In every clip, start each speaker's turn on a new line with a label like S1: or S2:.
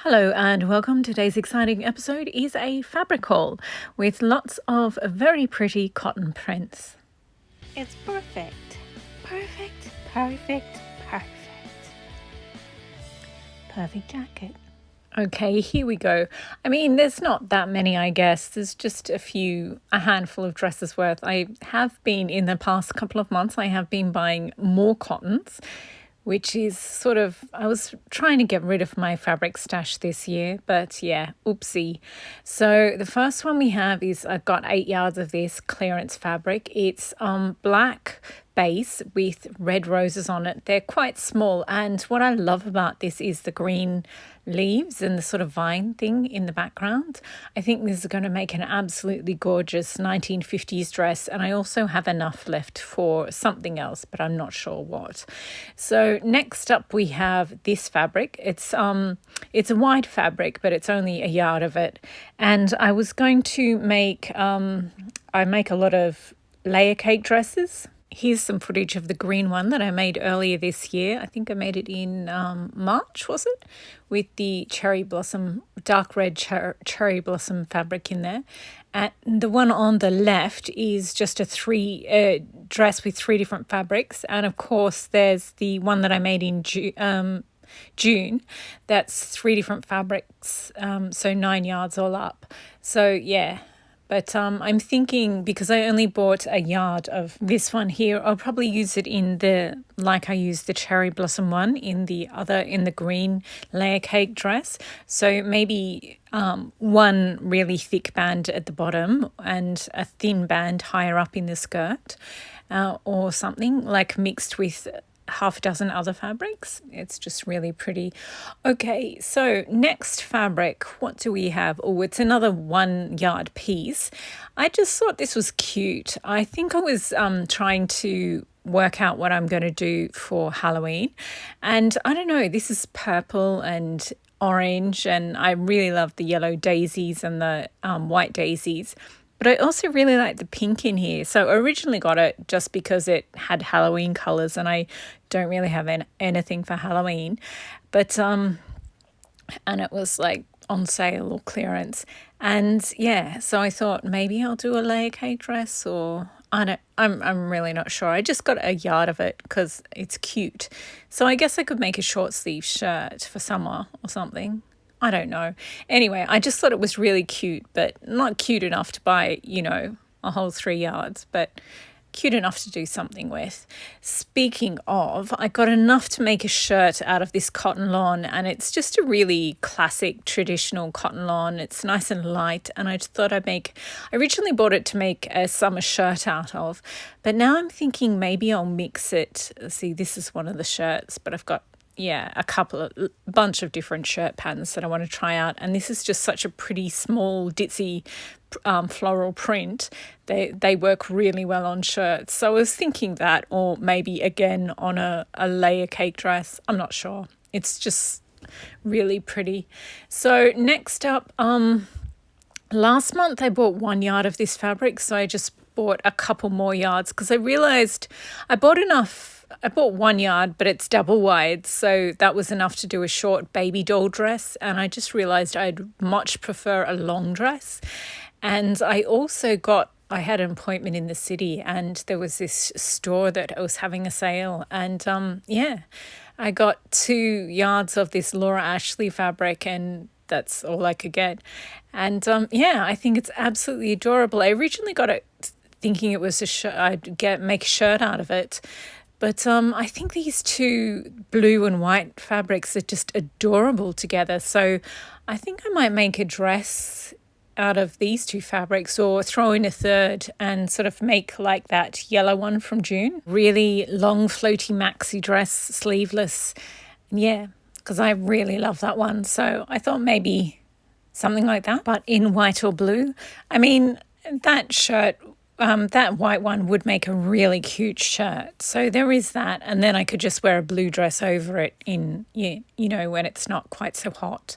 S1: Hello and welcome. Today's exciting episode is a fabric haul with lots of very pretty cotton prints.
S2: It's perfect. Perfect, perfect, perfect. Perfect jacket.
S1: Okay, here we go. I mean, there's not that many, I guess. There's just a handful of dresses worth. I have been, in the past couple of months, I have been buying more cottons, which is I was trying to get rid of my fabric stash this year, but yeah, oopsie. So the first one we have is I've got 8 yards of this clearance fabric. It's black base with red roses on it. They're quite small, and what I love about this is the green leaves and the sort of vine thing in the background. I think this is going to make an absolutely gorgeous 1950s dress, and I also have enough left for something else, but I'm not sure what. So next up we have this fabric. It's a wide fabric, but it's only 1 yard of it, and I was going to make I make a lot of layer cake dresses. Here's some footage of the green one that I made earlier this year. I think I made it in March, was it? With the cherry blossom, dark red cherry blossom fabric in there. And the one on the left is just a dress with 3 different fabrics. And of course, there's the one that I made in June. That's 3 different fabrics, so 9 yards all up. So yeah. But I'm thinking, because I only bought 1 yard of this one here, I'll probably use it like I used the cherry blossom one in the green layer cake dress. So maybe one really thick band at the bottom and a thin band higher up in the skirt, or something like mixed with half a dozen other fabrics. It's just really pretty. Okay, so next fabric, what do we have? Oh, it's another 1 yard piece. I just thought this was cute. I think I was trying to work out what I'm going to do for Halloween, and I don't know, this is purple and orange, and I really love the yellow daisies and the white daisies. But I also really like the pink in here. So I originally got it just because it had Halloween colours, and I don't really have anything for Halloween. But and it was like on sale or clearance. And yeah, so I thought maybe I'll do a layer cake dress, or I'm really not sure. I just got 1 yard of it because it's cute. So I guess I could make a short sleeve shirt for summer or something. I don't know. Anyway, I just thought it was really cute, but not cute enough to buy, a whole 3 yards, but cute enough to do something with. Speaking of, I got enough to make a shirt out of this cotton lawn, and it's just a really classic traditional cotton lawn. It's nice and light, and I just thought I originally bought it to make a summer shirt out of, but now I'm thinking maybe I'll mix it. See, this is one of the shirts, but I've got a bunch of different shirt patterns that I want to try out. And this is just such a pretty small ditzy floral print. They work really well on shirts. So I was thinking that, or maybe again on a layer cake dress. I'm not sure. It's just really pretty. So next up, last month I bought 1 yard of this fabric. So I just bought a couple more yards because I realized I bought 1 yard, but it's double wide, so that was enough to do a short baby doll dress, and I just realised I'd much prefer a long dress. And I had an appointment in the city, and there was this store that was having a sale, and I got 2 yards of this Laura Ashley fabric, and that's all I could get. And I think it's absolutely adorable. I originally got it thinking it was I'd make a shirt out of it. But I think these 2 blue and white fabrics are just adorable together. So I think I might make a dress out of these 2 fabrics, or throw in a third and sort of make like that yellow one from June. Really long floaty maxi dress, sleeveless. Yeah, because I really love that one. So I thought maybe something like that, but in white or blue. I mean, that shirt, that white one would make a really cute shirt. So there is that. And then I could just wear a blue dress over it when it's not quite so hot.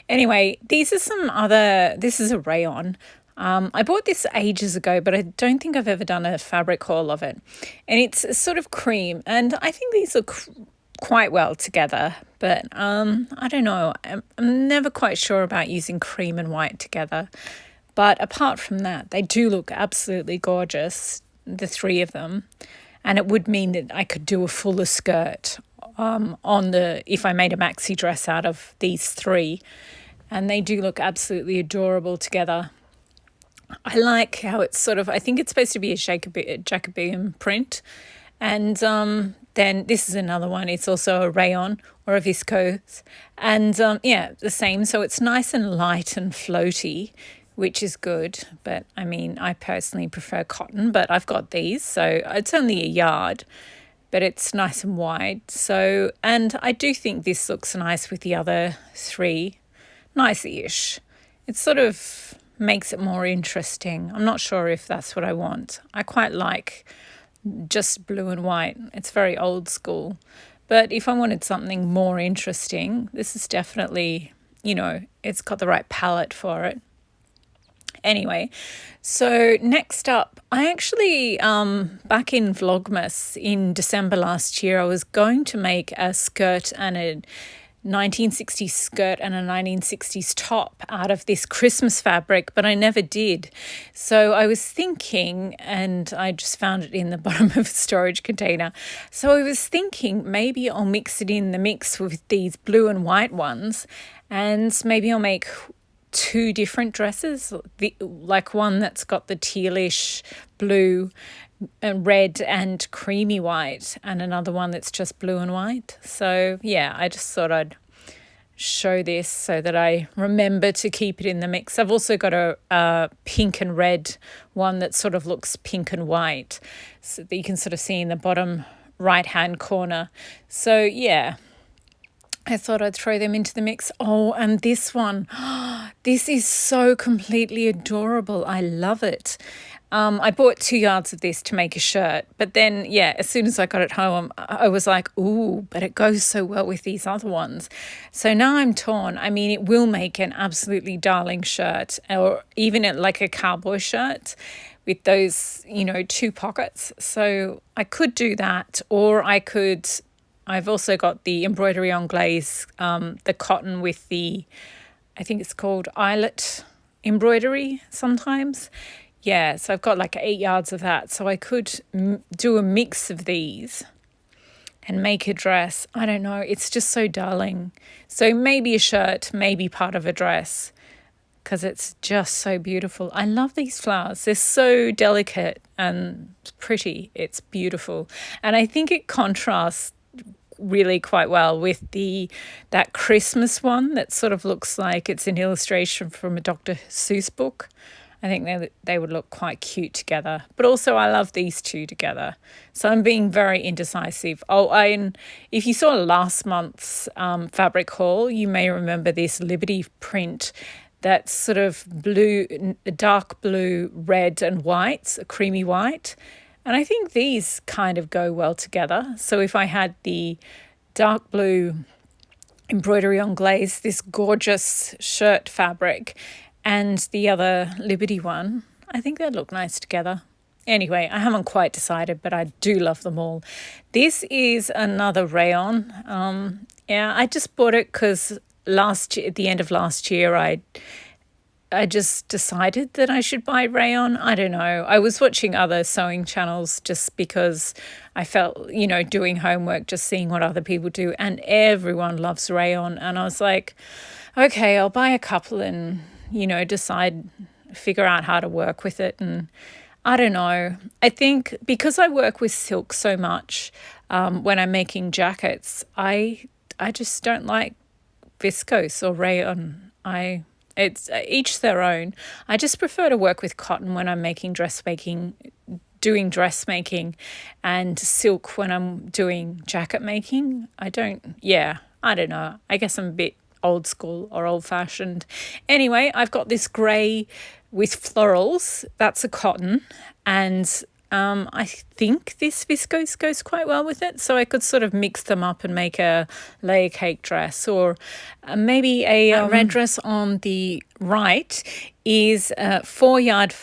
S1: Anyway, this is a rayon. I bought this ages ago, but I don't think I've ever done a fabric haul of it. And it's sort of cream. And I think these look quite well together. but I don't know. I'm never quite sure about using cream and white together. But apart from that, they do look absolutely gorgeous, the three of them. And it would mean that I could do a fuller skirt if I made a maxi dress out of these three. And they do look absolutely adorable together. I like how it's sort of, I think it's supposed to be a Jacobean print. And then this is another one. It's also a rayon or a viscose. And the same. So it's nice and light and floaty, which is good. But I mean, I personally prefer cotton, but I've got these. So it's only a yard, but it's nice and wide. So, and I do think this looks nice with the other three. Nice-ish. It sort of makes it more interesting. I'm not sure if that's what I want. I quite like just blue and white. It's very old school. But if I wanted something more interesting, this is definitely, it's got the right palette for it. Anyway, so next up, I actually, back in Vlogmas in December last year, I was going to make a skirt and a 1960s skirt and a 1960s top out of this Christmas fabric, but I never did. So I was thinking, and I just found it in the bottom of a storage container. So I was thinking maybe I'll mix it in the mix with these blue and white ones, and maybe I'll make two different dresses, like one that's got the tealish blue and red and creamy white, and another one that's just blue and white. So yeah, I just thought I'd show this so that I remember to keep it in the mix. I've also got a pink and red one that sort of looks pink and white, so that you can sort of see in the bottom right hand corner. So yeah, I thought I'd throw them into the mix. Oh, and this one, this is so completely adorable. I love it. I bought 2 yards of this to make a shirt, but then, as soon as I got it home, I was like, ooh, but it goes so well with these other ones. So now I'm torn. I mean, it will make an absolutely darling shirt, or even like a cowboy shirt with those, 2 pockets. So I could do that, or I've also got the embroidery anglaise, the cotton with I think it's called eyelet embroidery sometimes. Yeah, so I've got like 8 yards of that. So I could do a mix of these and make a dress. I don't know. It's just so darling. So maybe a shirt, maybe part of a dress, because it's just so beautiful. I love these flowers. They're so delicate and pretty. It's beautiful. And I think it contrasts really quite well with that Christmas one that sort of looks like it's an illustration from a Dr. Seuss book. I think they would look quite cute together. But also I love these two together. So I'm being very indecisive. Oh, if you saw last month's fabric haul, you may remember this Liberty print that's sort of blue, dark blue, red and white, a creamy white. And I think these kind of go well together. So if I had the dark blue embroidery anglaise, this gorgeous shirt fabric, and the other Liberty one, I think they'd look nice together. Anyway, I haven't quite decided, but I do love them all. This is another rayon. I just bought it because at the end of last year, I just decided that I should buy rayon. I don't know. I was watching other sewing channels just because I felt, doing homework, just seeing what other people do, and everyone loves rayon. And I was like, okay, I'll buy a couple and figure out how to work with it. And I don't know. I think because I work with silk so much when I'm making jackets, I just don't like viscose or rayon. It's each their own. I just prefer to work with cotton when I'm doing dressmaking, and silk when I'm doing jacket making. I don't know. I guess I'm a bit old school or old fashioned. Anyway, I've got this grey with florals. That's a cotton, and I think this viscose goes quite well with it. So I could sort of mix them up and make a layer cake dress, or maybe a red dress on the right is 4 yard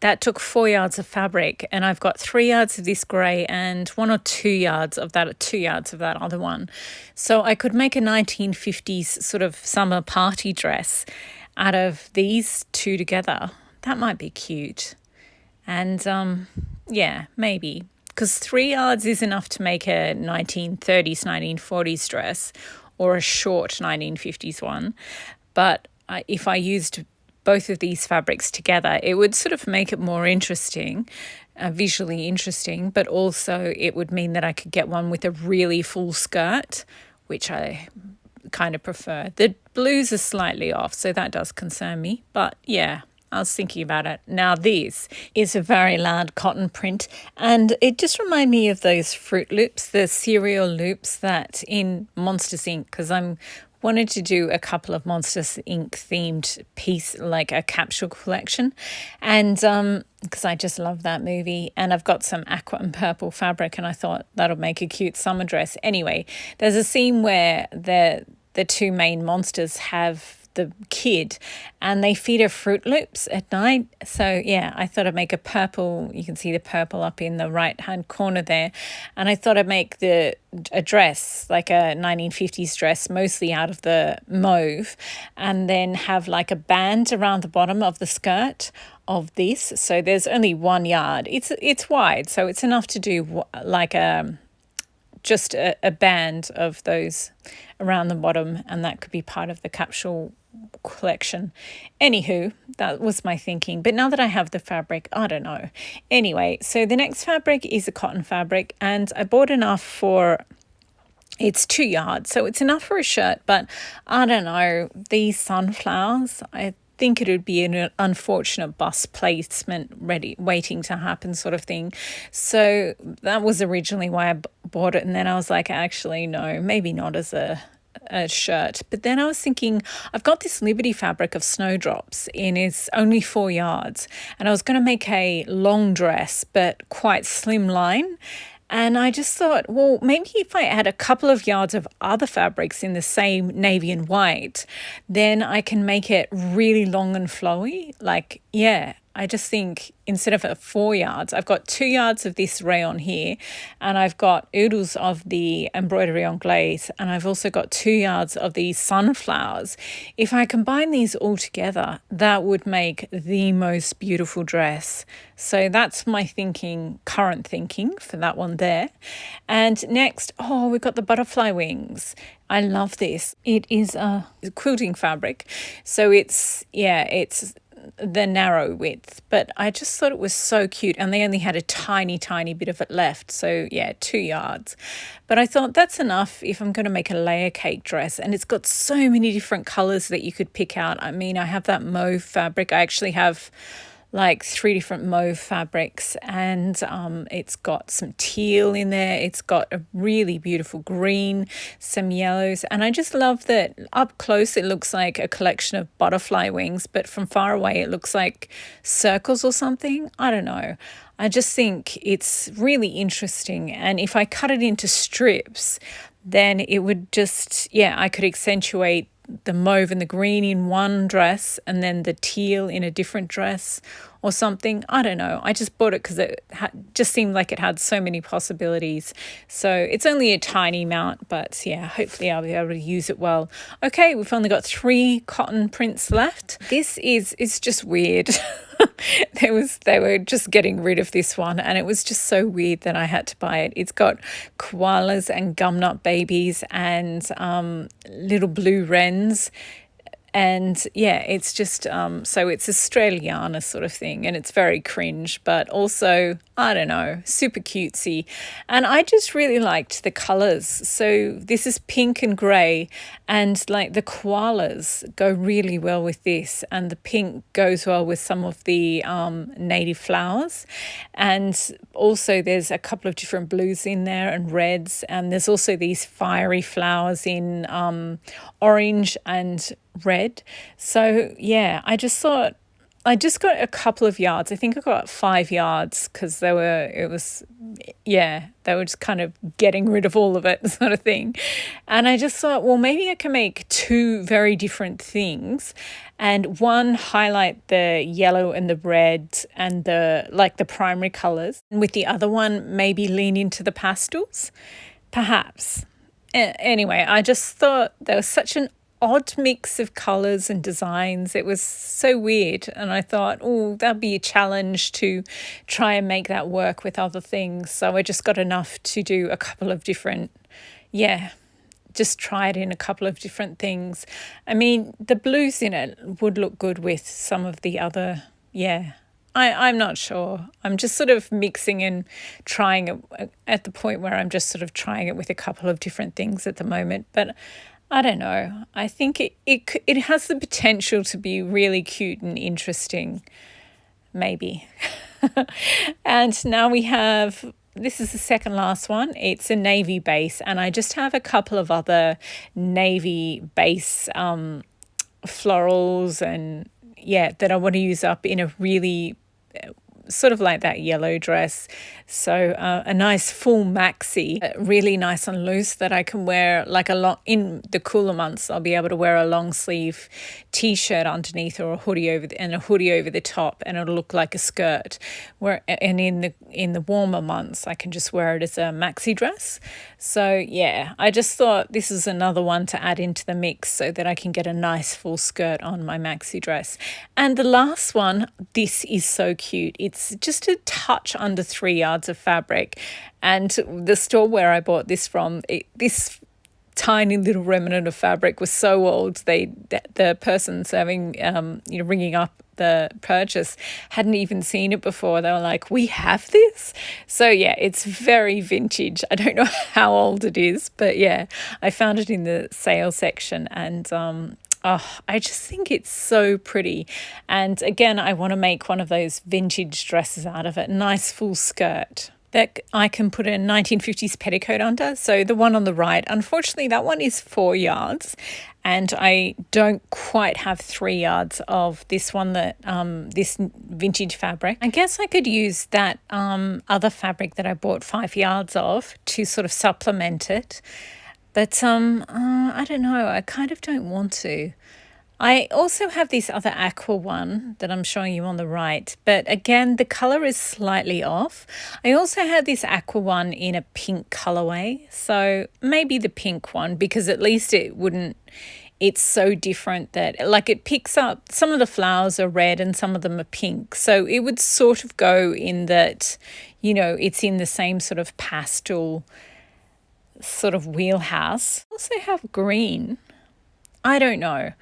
S1: that took 4 yards of fabric, and I've got 3 yards of this grey and 1 or 2 yards of that, 2 yards of that other one. So I could make a 1950s sort of summer party dress out of these two together. That might be cute. And yeah, maybe, because 3 yards is enough to make a 1930s, 1940s dress or a short 1950s one. But if I used both of these fabrics together, it would sort of make it more interesting, visually interesting, but also it would mean that I could get one with a really full skirt, which I kind of prefer. The blues are slightly off, so that does concern me, but yeah, I was thinking about it. Now this is a very large cotton print, and it just reminded me of those Fruit Loops, the cereal loops that in Monsters Inc., because I'm wanted to do a couple of Monsters Inc. themed piece, like a capsule collection, and because I just love that movie, and I've got some aqua and purple fabric, and I thought that'll make a cute summer dress. Anyway, there's a scene where the two main monsters have the kid and they feed her Fruit Loops at night. So yeah, I thought I'd make a purple, you can see the purple up in the right hand corner there, and I thought I'd make a dress, like a 1950s dress, mostly out of the mauve, and then have like a band around the bottom of the skirt of this. So there's only 1 yard, it's wide, so it's enough to do like just a band of those around the bottom, and that could be part of the capsule collection. Anywho, that was my thinking, but now that I have the fabric, I don't know. Anyway, so the next fabric is a cotton fabric, and I bought enough for, it's 2 yards, so it's enough for a shirt, but I don't know, these sunflowers, I think it would be an unfortunate bus placement waiting to happen sort of thing. So that was originally why I bought it, and then I was like, actually no, maybe not as a shirt. But then I was thinking, I've got this Liberty fabric of snowdrops and it's only 4 yards, and I was going to make a long dress but quite slimline. And I just thought, well, maybe if I add a couple of yards of other fabrics in the same navy and white, then I can make it really long and flowy. Like, yeah, I just think instead of 4 yards, I've got 2 yards of this rayon here, and I've got oodles of the embroidery on glaze, and I've also got 2 yards of these sunflowers. If I combine these all together, that would make the most beautiful dress. So that's my thinking, current thinking for that one there. And next, oh, we've got the butterfly wings. I love this. It is a quilting fabric. So it's the narrow width, but I just thought it was so cute, and they only had a tiny bit of it left, so yeah, 2 yards. But I thought that's enough if I'm going to make a layer cake dress, and it's got so many different colors that you could pick out. I mean, I have that mauve fabric. I actually have like 3 different mauve fabrics, and it's got some teal in there, it's got a really beautiful green, some yellows, and I just love that up close it looks like a collection of butterfly wings, but from far away it looks like circles or something. I don't know, I just think it's really interesting, and if I cut it into strips, then it would just, yeah, I could accentuate the mauve and the green in one dress and then the teal in a different dress or something. I don't know. I just bought it because it just seemed like it had so many possibilities. So it's only a tiny amount, but yeah, hopefully I'll be able to use it well. Okay, we've only got 3 cotton prints left. This is just weird. They were just getting rid of this one, and it was just so weird that I had to buy it. It's got koalas and gumnut babies and little blue wrens. And yeah, it's just, so it's Australiana sort of thing, and it's very cringe, but also, I don't know, super cutesy. And I just really liked the colours. So this is pink and grey, and like the koalas go really well with this, and the pink goes well with some of the native flowers. And also there's a couple of different blues in there and reds, and there's also these fiery flowers in orange and red. So yeah, I just thought I just got a couple of yards. I think I got 5 yards because they were just kind of getting rid of all of it sort of thing. And I just thought, well, maybe I can make two very different things, and one highlight the yellow and the red and the primary colors, and with the other one maybe lean into the pastels, perhaps. Anyway, I just thought there was such an odd mix of colors and designs. It was so weird, and I thought, oh, that'd be a challenge to try and make that work with other things. So I just got enough to do a couple of different, just try it in a couple of different things. I mean, the blues in it would look good with some of the other, I'm not sure. I'm just sort of mixing and trying it at the point where I'm just sort of trying it with a couple of different things at the moment. But I don't know. I think it has the potential to be really cute and interesting, maybe. And now we have, this is the second last one. It's a navy base, and I just have a couple of other navy base florals and that I want to use up in a really sort of like that yellow dress. So a nice full maxi, really nice and loose, that I can wear like in the cooler months. I'll be able to wear a long sleeve t-shirt underneath, or a hoodie over the top, and it'll look like a skirt. And in the warmer months, I can just wear it as a maxi dress. So I just thought this is another one to add into the mix so that I can get a nice full skirt on my maxi dress. And the last one, this is so cute. It's just a touch under 3 yards of fabric, and the store where I bought this from, this tiny little remnant of fabric was so old, the person serving ringing up the purchase hadn't even seen it before. They were like, we have this? So it's very vintage. I don't know how old it is, but I found it in the sale section, and I just think it's so pretty. And again, I want to make one of those vintage dresses out of it. Nice full skirt that I can put a 1950s petticoat under. So the one on the right, unfortunately, that one is 4 yards, and I don't quite have 3 yards of this one, this vintage fabric. I guess I could use that other fabric that I bought 5 yards of to sort of supplement it. But I don't know, I kind of don't want to. I also have this other aqua one that I'm showing you on the right, but again, the colour is slightly off. I also have this aqua one in a pink colourway, so maybe the pink one, because at least it's so different that it picks up, some of the flowers are red and some of them are pink. So it would sort of go in that, it's in the same sort of pastel sort of wheelhouse. I also have green. I don't know.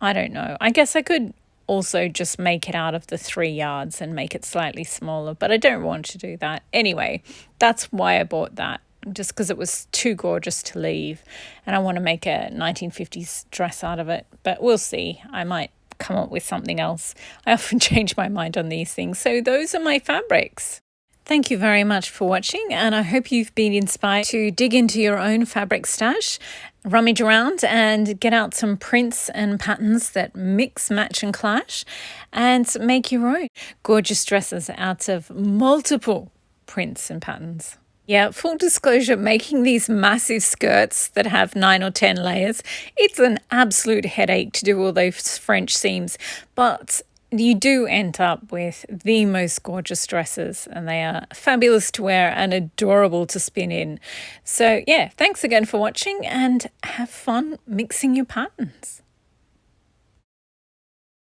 S1: I guess I could also just make it out of the 3 yards and make it slightly smaller, but I don't want to do that. Anyway, that's why I bought that, just because it was too gorgeous to leave, and I want to make a 1950s dress out of it. But we'll see. I might come up with something else. I often change my mind on these things. So those are my fabrics. Thank you very much for watching, and I hope you've been inspired to dig into your own fabric stash, rummage around and get out some prints and patterns that mix, match and clash, and make your own gorgeous dresses out of multiple prints and patterns. Full disclosure, making these massive skirts that have 9 or 10 layers, it's an absolute headache to do all those French seams, but you do end up with the most gorgeous dresses, and they are fabulous to wear and adorable to spin in. So thanks again for watching, and have fun mixing your patterns.